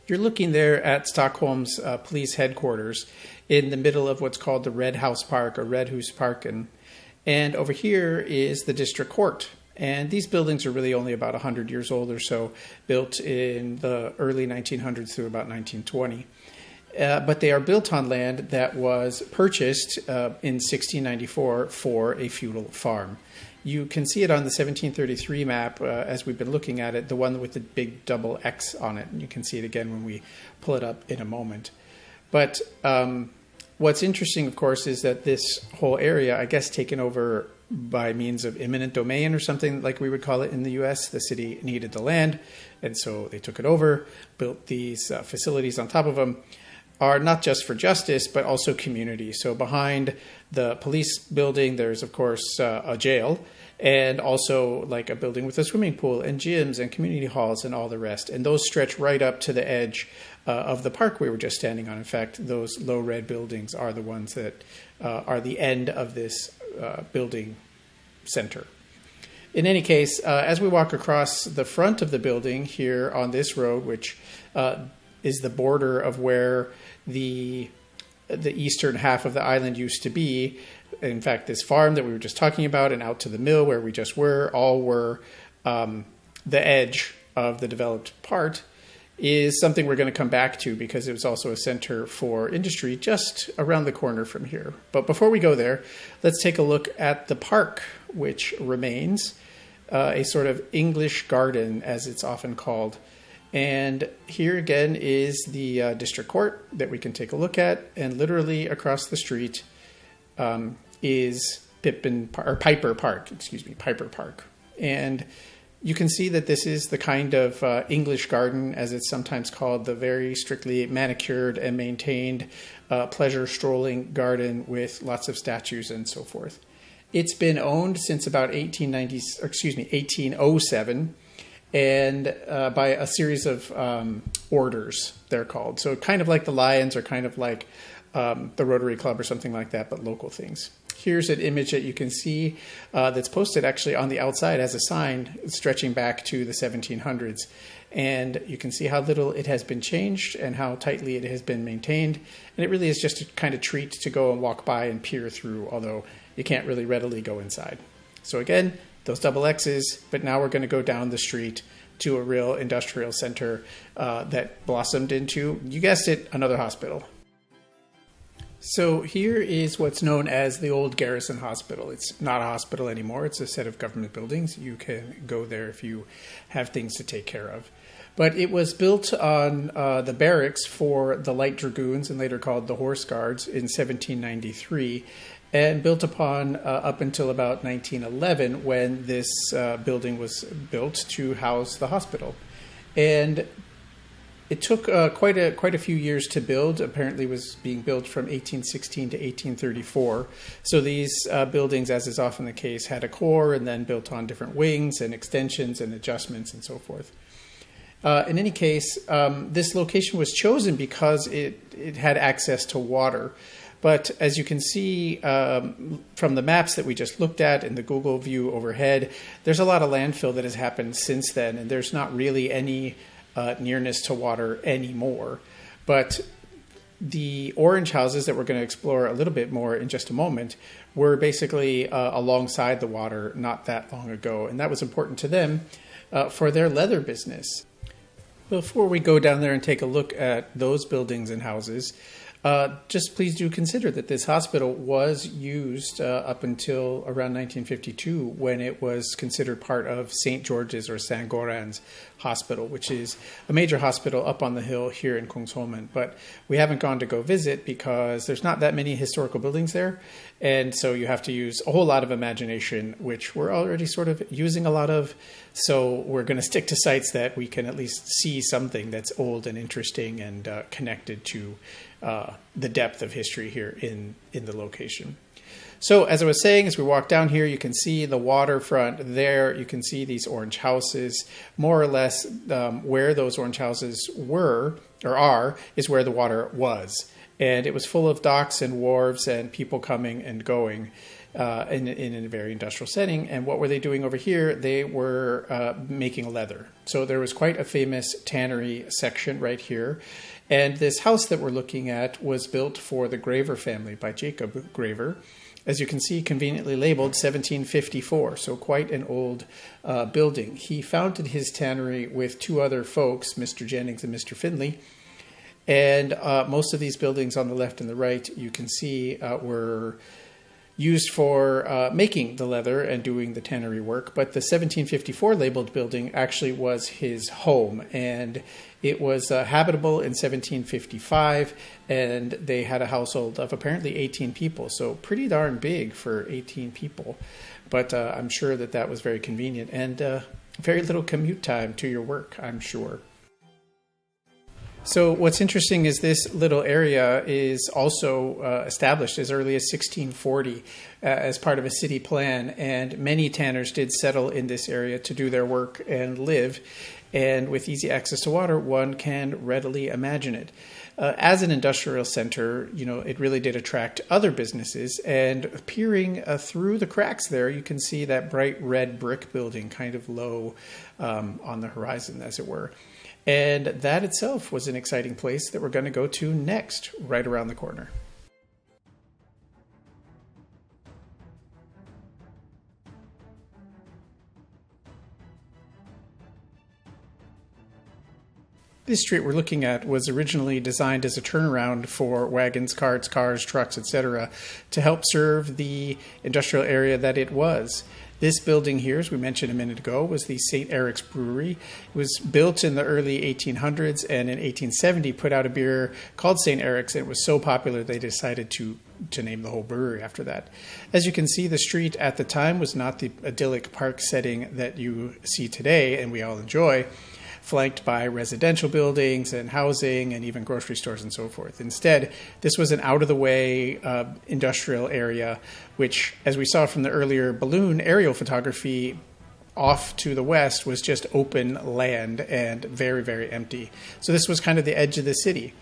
Speaker 2: You're looking there at Stockholm's police headquarters in the middle of what's called the Red House Park, or Rädhusparken. And over here is the district court. And these buildings are really only about 100 years old or so, built in the early 1900s through about 1920. But they are built on land that was purchased in 1694 for a feudal farm. You can see it on the 1733 map as we've been looking at it, the one with the big double X on it. And you can see it again when we pull it up in a moment. But what's interesting, of course, is that this whole area, I guess, taken over by means of eminent domain or something like we would call it in the U.S. The city needed the land, and so they took it over, built these facilities on top of them, are not just for justice, but also community. So behind the police building, there's, of course, a jail, and also like a building with a swimming pool and gyms and community halls and all the rest. And those stretch right up to the edge of the park we were just standing on. In fact, those low red buildings are the ones that are the end of this building center. In any case, as we walk across the front of the building here on this road, which is the border of where the eastern half of the island used to be. In fact, this farm that we were just talking about and out to the mill where we just were, all were the edge of the developed part, is something we're going to come back to because it was also a center for industry just around the corner from here. But before we go there, let's take a look at the park, which remains a sort of English garden, as it's often called. And here again is the district court that we can take a look at, and literally across the street is Piper Park. And You can see that this is the kind of English garden, as it's sometimes called, the very strictly manicured and maintained pleasure strolling garden with lots of statues and so forth. It's been owned since about 1807, and by a series of orders, they're called. So kind of like the Lions, or kind of like the Rotary Club or something like that, but local things. Here's an image that you can see that's posted actually on the outside as a sign stretching back to the 1700s. And you can see how little it has been changed and how tightly it has been maintained. And it really is just a kind of treat to go and walk by and peer through, although you can't really readily go inside. So again, those double X's, but now we're going to go down the street to a real industrial center that blossomed into, you guessed it, another hospital. So here is what's known as the old Garrison Hospital. It's not a hospital anymore. It's a set of government buildings. You can go there if you have things to take care of. But it was built on the barracks for the Light Dragoons, and later called the Horse Guards, in 1793, and built upon up until about 1911, when this building was built to house the hospital. And it took quite a few years to build. Apparently it was being built from 1816 to 1834. So these buildings, as is often the case, had a core and then built on different wings and extensions and adjustments and so forth. In any case, this location was chosen because it had access to water. But as you can see from the maps that we just looked at and the Google view overhead, there's a lot of landfill that has happened since then, and there's not really any nearness to water anymore. But the orange houses that we're going to explore a little bit more in just a moment were basically alongside the water not that long ago, and that was important to them for their leather business. Before we go down there and take a look at those buildings and houses, just please do consider that this hospital was used up until around 1952, when it was considered part of St. George's or St. Goran's Hospital, which is a major hospital up on the hill here in Kungsholmen. But we haven't gone to go visit because there's not that many historical buildings there. And so you have to use a whole lot of imagination, which we're already sort of using a lot of. So we're going to stick to sites that we can at least see something that's old and interesting and connected to the depth of history here in the location. So as I was saying, as we walk down here, you can see the waterfront there. You can see these orange houses. More or less where those orange houses were or are is where the water was. And it was full of docks and wharves and people coming and going in a very industrial setting. And what were they doing over here? They were making leather. So there was quite a famous tannery section right here. And this house that we're looking at was built for the Graver family by Jacob Graver. As you can see, conveniently labeled 1754, so quite an old building. He founded his tannery with two other folks, Mr. Jennings and Mr. Finley. And most of these buildings on the left and the right, you can see, were used for making the leather and doing the tannery work. But the 1754 labeled building actually was his home, and it was habitable in 1755, and they had a household of apparently 18 people, so pretty darn big for 18 people. But I'm sure that was very convenient, and very little commute time to your work, I'm sure. So what's interesting is this little area is also established as early as 1640 as part of a city plan, and many tanners did settle in this area to do their work and live. And with easy access to water, one can readily imagine it. As an industrial center, it really did attract other businesses. And peering through the cracks there, you can see that bright red brick building kind of low on the horizon, as it were. And that itself was an exciting place that we're going to go to next, right around the corner. This street we're looking at was originally designed as a turnaround for wagons, carts, cars, trucks, etc., to help serve the industrial area that it was. This building here, as we mentioned a minute ago, was the St. Eric's Brewery. It was built in the early 1800s, and in 1870 put out a beer called St. Eric's. It was so popular they decided to to name the whole brewery after that. As you can see, the street at the time was not the idyllic park setting that you see today and we all enjoy, flanked by residential buildings and housing and even grocery stores and so forth. Instead, this was an out-of-the-way industrial area, which, as we saw from the earlier balloon aerial photography, off to the west was just open land and very, very empty. So this was kind of the edge of the city.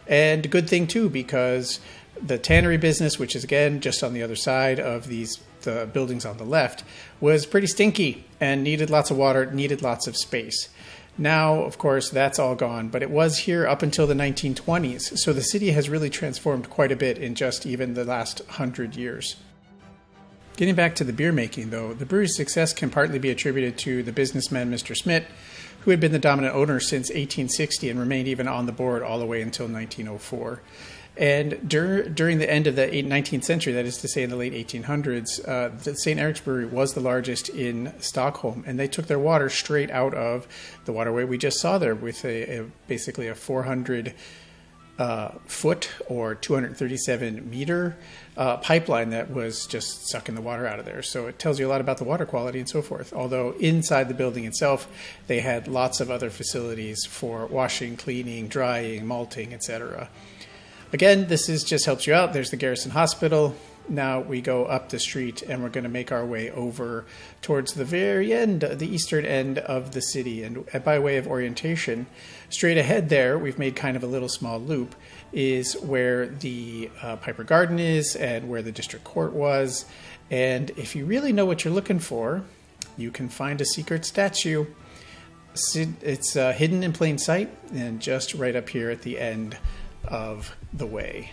Speaker 2: And a good thing, too, because the tannery business, which is, again, just on the other side of the buildings on the left, was pretty stinky and needed lots of water, needed lots of space. Now, of course, that's all gone, but it was here up until the 1920s. So the city has really transformed quite a bit in just even the last 100 years. Getting back to the beer making, though, the brewery's success can partly be attributed to the businessman Mr. Smith, who had been the dominant owner since 1860 and remained even on the board all the way until 1904. And during the end of the 19th century, that is to say in the late 1800s, the St. Erik's Brewery was the largest in Stockholm, and they took their water straight out of the waterway we just saw there with basically a 400 foot or 237 meter pipeline that was just sucking the water out of there. So it tells you a lot about the water quality and so forth. Although inside the building itself, they had lots of other facilities for washing, cleaning, drying, malting, etc. Again, this just helps you out. There's the Garrison Hospital. Now we go up the street and we're going to make our way over towards the very end, the eastern end of the city. And by way of orientation, straight ahead there, we've made kind of a little small loop, is where the Piper Garden is and where the district court was. And if you really know what you're looking for, you can find a secret statue. It's hidden in plain sight and just right up here at the end of the way.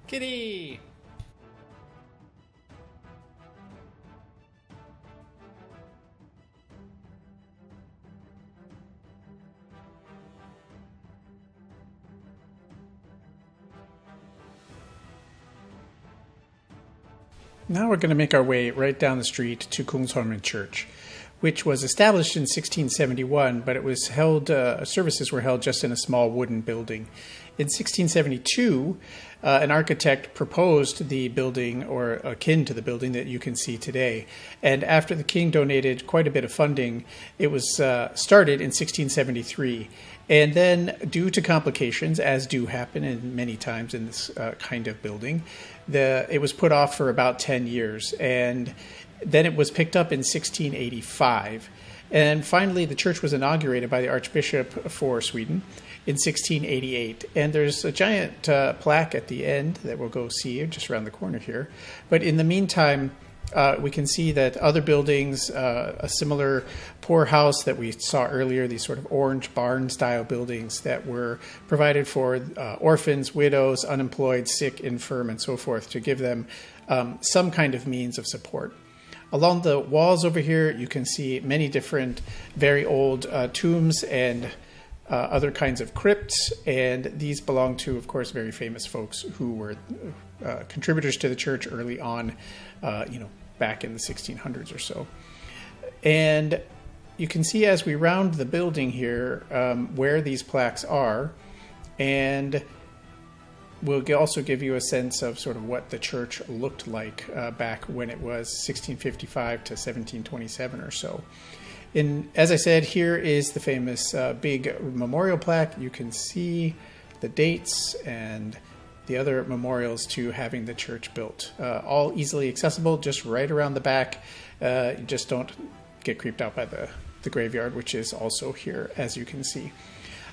Speaker 2: Kitty! Now we're going to make our way right down the street to Kungsholmen Church, which was established in 1671, but it was held, services were held just in a small wooden building. In 1672, an architect proposed the building, or akin to the building that you can see today. And after the king donated quite a bit of funding, it was started in 1673. And then, due to complications, as do happen in many times in this kind of building, it was put off for about 10 years. And then it was picked up in 1685. And finally, the church was inaugurated by the Archbishop for Sweden in 1688. And there's a giant plaque at the end that we'll go see just around the corner here. But in the meantime, we can see that other buildings, a similar poorhouse that we saw earlier, these sort of orange barn-style buildings that were provided for orphans, widows, unemployed, sick, infirm, and so forth, to give them some kind of means of support. Along the walls over here, you can see many different very old tombs and other kinds of crypts, and these belong to, of course, very famous folks who were contributors to the church early on, back in the 1600s or so. And you can see as we round the building here where these plaques are, and we'll also give you a sense of sort of what the church looked like back when it was 1655 to 1727 or so. As I said, here is the famous big memorial plaque. You can see the dates and the other memorials to having the church built. All easily accessible, just right around the back. You just don't get creeped out by the graveyard, which is also here, as you can see.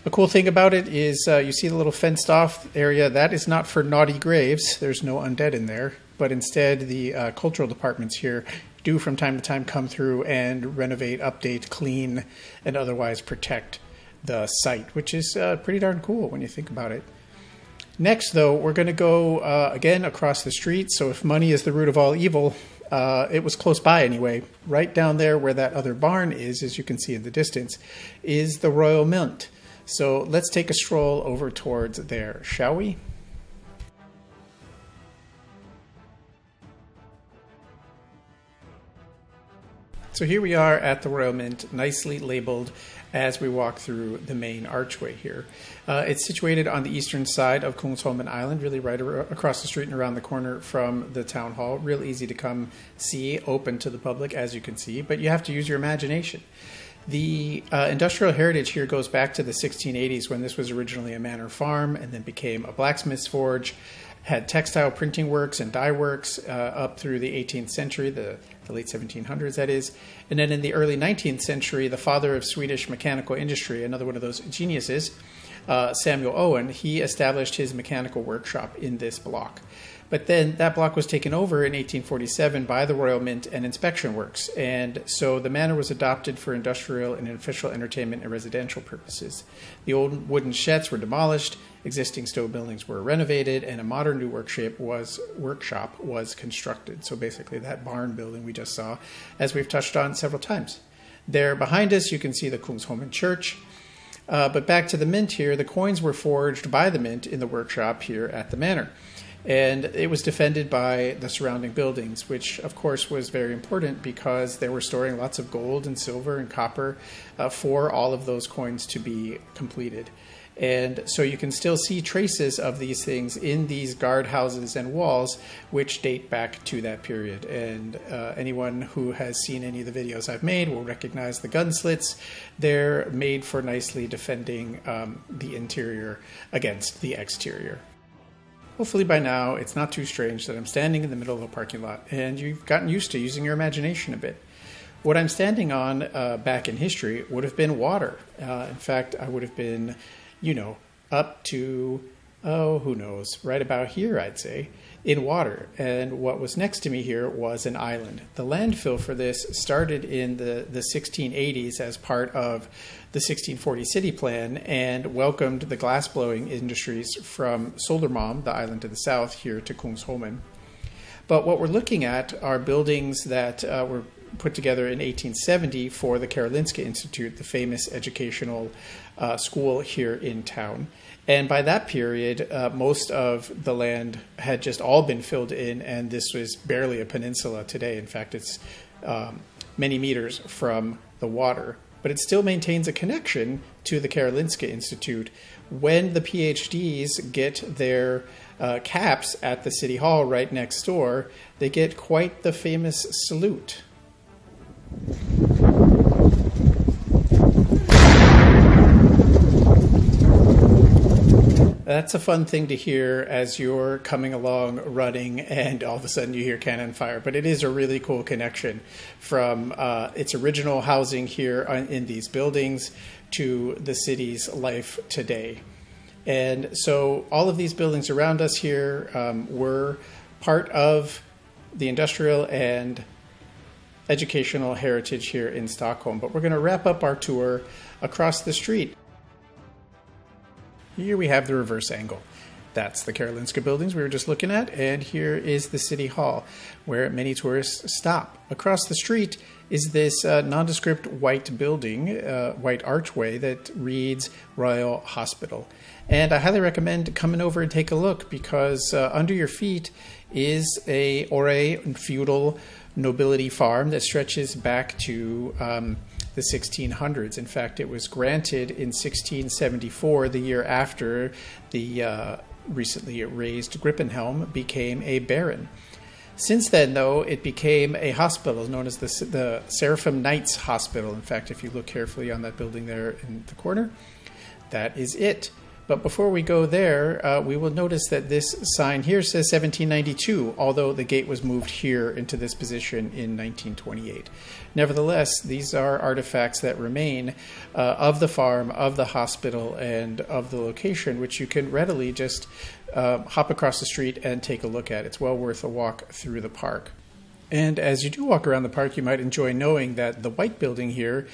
Speaker 2: A cool thing about it is you see the little fenced off area. That is not for naughty graves. There's no undead in there. But instead, the cultural departments here do from time to time come through and renovate, update, clean, and otherwise protect the site, which is pretty darn cool when you think about it. Next, though, we're going to go again across the street. So if money is the root of all evil, it was close by anyway. Right down there where that other barn is, as you can see in the distance, is the Royal Mint. So let's take a stroll over towards there, shall we? So here we are at the Royal Mint, nicely labeled as we walk through the main archway here. It's situated on the eastern side of Kungsholmen Island, really right across the street and around the corner from the town hall. Real easy to come see, open to the public, as you can see, but you have to use your imagination. The industrial heritage here goes back to the 1680s, when this was originally a manor farm and then became a blacksmith's forge, had textile printing works and dye works up through the 18th century, the late 1700s that is. And then in the early 19th century, the father of Swedish mechanical industry, another one of those geniuses, Samuel Owen, he established his mechanical workshop in this block. But then that block was taken over in 1847 by the Royal Mint and Inspection Works, and so the manor was adopted for industrial and official entertainment and residential purposes. The old wooden sheds were demolished, existing stone buildings were renovated, and a modern new workshop was constructed. So basically that barn building we just saw, as we've touched on several times. There behind us you can see the Kungsholmen Church. But back to the mint here, the coins were forged by the mint in the workshop here at the manor. And it was defended by the surrounding buildings, which of course was very important because they were storing lots of gold and silver and copper for all of those coins to be completed. And so you can still see traces of these things in these guardhouses and walls, which date back to that period. And anyone who has seen any of the videos I've made will recognize the gun slits. They're made for nicely defending the interior against the exterior. Hopefully by now it's not too strange that I'm standing in the middle of a parking lot and you've gotten used to using your imagination a bit. What I'm standing on back in history would have been water. In fact, I would have been, up to, who knows, right about here, I'd say, in water. And what was next to me here was an island. The landfill for this started in the 1680s as part of the 1640 city plan and welcomed the glassblowing industries from Södermalm, the island to the south, here to Kungsholmen. But what we're looking at are buildings that were put together in 1870 for the Karolinska Institute, the famous educational school here in town. And by that period, most of the land had just all been filled in, and this was barely a peninsula today. In fact, it's many meters from the water. But it still maintains a connection to the Karolinska Institute. When the PhDs get their caps at the City Hall right next door, they get quite the famous salute. That's a fun thing to hear as you're coming along running and all of a sudden you hear cannon fire. But it is a really cool connection from its original housing here in these buildings to the city's life today. And so all of these buildings around us here were part of the industrial and educational heritage here in Stockholm. But we're going to wrap up our tour across the street. Here we have the reverse angle. That's the Karolinska buildings we were just looking at, and here is the City Hall, where many tourists stop. Across the street is this nondescript white building, white archway that reads Royal Hospital. And I highly recommend coming over and take a look because under your feet is a feudal nobility farm that stretches back to the 1600s. In fact, it was granted in 1674, the year after the recently raised Grubbensparken became a baron. Since then, though, it became a hospital known as the Seraphim Knights Hospital. In fact, if you look carefully on that building there in the corner, that is it. But before we go there, we will notice that this sign here says 1792, although the gate was moved here into this position in 1928. Nevertheless, these are artifacts that remain of the farm, of the hospital, and of the location, which you can readily just hop across the street and take a look at. It's well worth a walk through the park. And as you do walk around the park, you might enjoy knowing that the white building here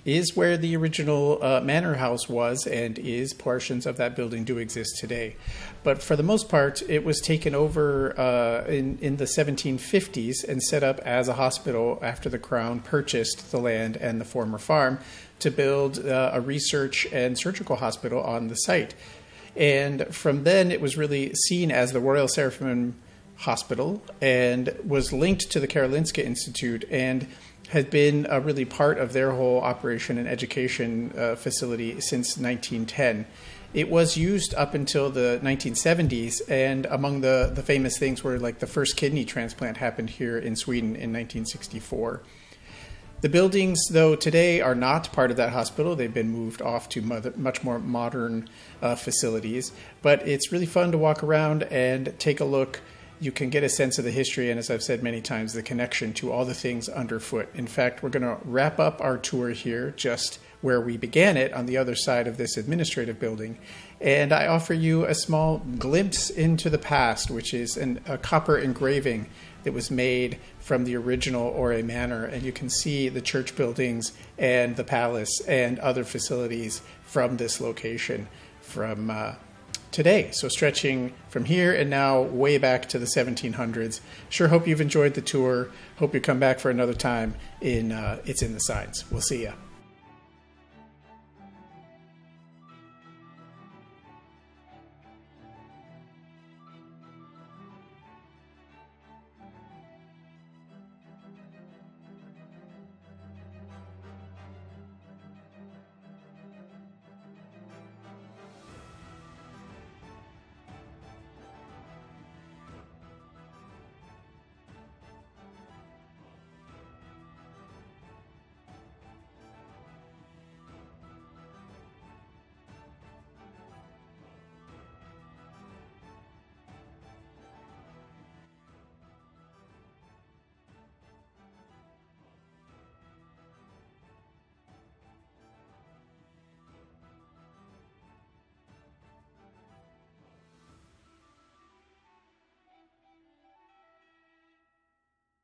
Speaker 2: is where the original manor house was and is. Portions of that building do exist today. But for the most part, it was taken over in the 1750s and set up as a hospital after the Crown purchased the land and the former farm to build a research and surgical hospital on the site. And from then, it was really seen as the Royal Seraphim Hospital and was linked to the Karolinska Institute and had been really part of their whole operation and education facility since 1910. It was used up until the 1970s, and among the famous things were like the first kidney transplant happened here in Sweden in 1964. The buildings, though, today are not part of that hospital. They've been moved off to much more modern facilities, but it's really fun to walk around and take a look. You can get a sense of the history and, as I've said many times, the connection to all the things underfoot. In fact, we're going to wrap up our tour here just where we began it on the other side of this administrative building. And I offer you a small glimpse into the past, which is a copper engraving that was made from the original Ore Manor. And you can see the church buildings and the palace and other facilities from this location from today. So stretching from here and now way back to the 1700s. Sure hope you've enjoyed the tour. Hope you come back for another time in It's in the Signs. We'll see ya.